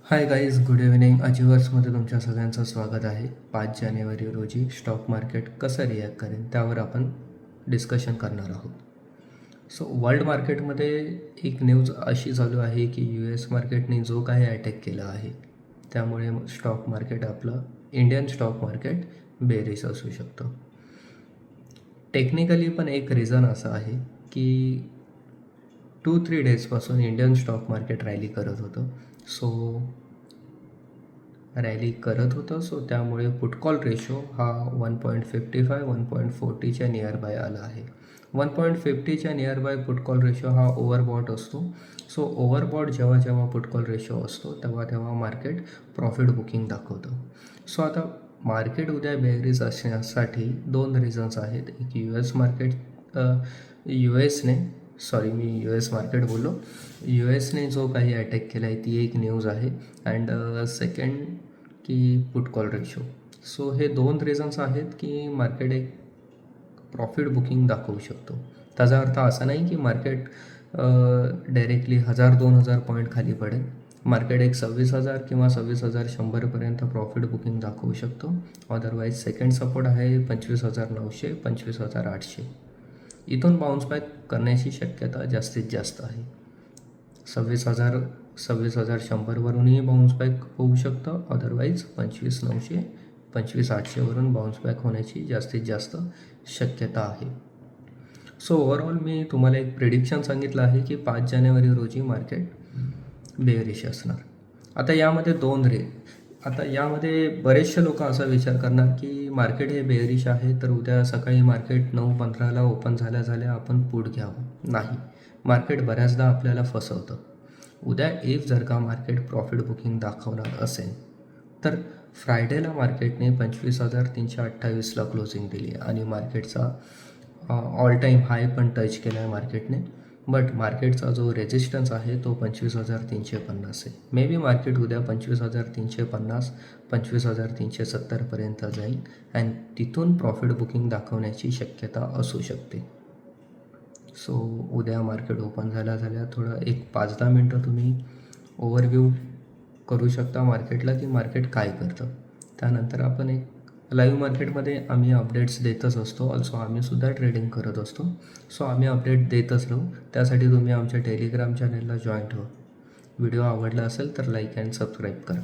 हाय guys, good evening. अजिवर्समध्ये तुमच्या सगळ्यांचं स्वागत आहे. 5 जानेवारी रोजी स्टॉक मार्केट कसं रिॲक्ट करेल त्यावर आपण डिस्कशन करणार आहोत. सो वर्ल्ड मार्केटमध्ये एक न्यूज अशी चालू आहे की US मार्केटने जो काही अटॅक केला आहे त्यामुळे स्टॉक मार्केट आपलं इंडियन स्टॉक मार्केट बेरिश असू शकतं. टेक्निकली पण एक रिझन असं आहे की 2-3 डेजपासून इंडियन स्टॉक मार्केट रॅली करत होतं. सो त्यामुळे पुट कॉल रेशो हा 1.55 1.40च्या नियर बाय आला आहे. 1.50च्या nearby put call ratio हा ओव्हरबॉट असतो. सो ओव्हरबॉट जेव्हा पुट कॉल रेशो असतो तेव्हा मार्केट प्रॉफिट बुकिंग दाखवतं. सो आता मार्केट उद्या बेअरिश असण्यासाठी 2 रिझन्स आहेत. एक यू एस मार्केट बोललो. US ने जो काही अटॅक केला आहे ती एक न्यूज आहे. अँड सेकंड की पुट कॉल रेशो. सो हे 2 रिझन्स आहेत की मार्केट एक प्रॉफिट बुकिंग दाखवू शकतो. त्याचा अर्थ असा नाही की मार्केट डायरेक्टली 1000-2000 पॉईंट खाली पडेल. मार्केट एक 26,000 किंवा 26,100पर्यंत प्रॉफिट बुकिंग दाखवू शकतो. अदरवाईज सेकंड सपोर्ट आहे 25,900 25,800. इथून बाउन्स बॅक करण्याची शक्यता जास्तीत जास्त आहे. 26,100वरूनही बाउन्स बॅक होऊ शकतं. अदरवाईज 25,900 25,800वरून बाउन्स बॅक होण्याची जास्तीत जास्त शक्यता आहे. सो ओव्हरऑल मी तुम्हाला एक प्रिडिक्शन सांगितलं आहे की 5 जानेवारी रोजी मार्केट बेअरिश असणार. आता यामध्ये बरेचसे लोक असा विचार करणार की मार्केट हे बेअरिश आहे तर उद्या सकाळी मार्केट 9:15ला ओपन झाल्या आपण पुट घ्यावं. नाही, मार्केट बऱ्याचदा आपल्याला फसवतं. उद्या जर का मार्केट प्रॉफिट बुकिंग दाखवणार असेल तर फ्रायडेला मार्केटने 25,328ला क्लोजिंग दिली आणि मार्केटचा ऑल टाईम हाय पण टच केला आहे मार्केटने. बट मार्केटचा जो रेजिस्टन्स आहे तो 25,350 आहे. मे बी मार्केट उद्या 25,350 25,370पर्यंत जाईल अँड तिथून प्रॉफिट बुकिंग दाखवण्याची शक्यता असू शकते. सो उद्या मार्केट ओपन झाल्या थोडं एक 5-10 मिनटं तुम्ही ओव्हरव्ह्यू करू शकता मार्केटला की मार्केट काय करतं. त्यानंतर आपण एक लाईव्ह मार्केटमध्ये आम्ही अपडेट्स देतच असतो. ऑल्सो आम्हीसुद्धा ट्रेडिंग करत असतो. सो आम्ही अपडेट देतच राहू. त्यासाठी तुम्ही आमच्या टेलिग्राम चॅनलला जॉईंट व्हा. व्हिडिओ आवडला असेल तर लाईक अँड सबस्क्राईब करा.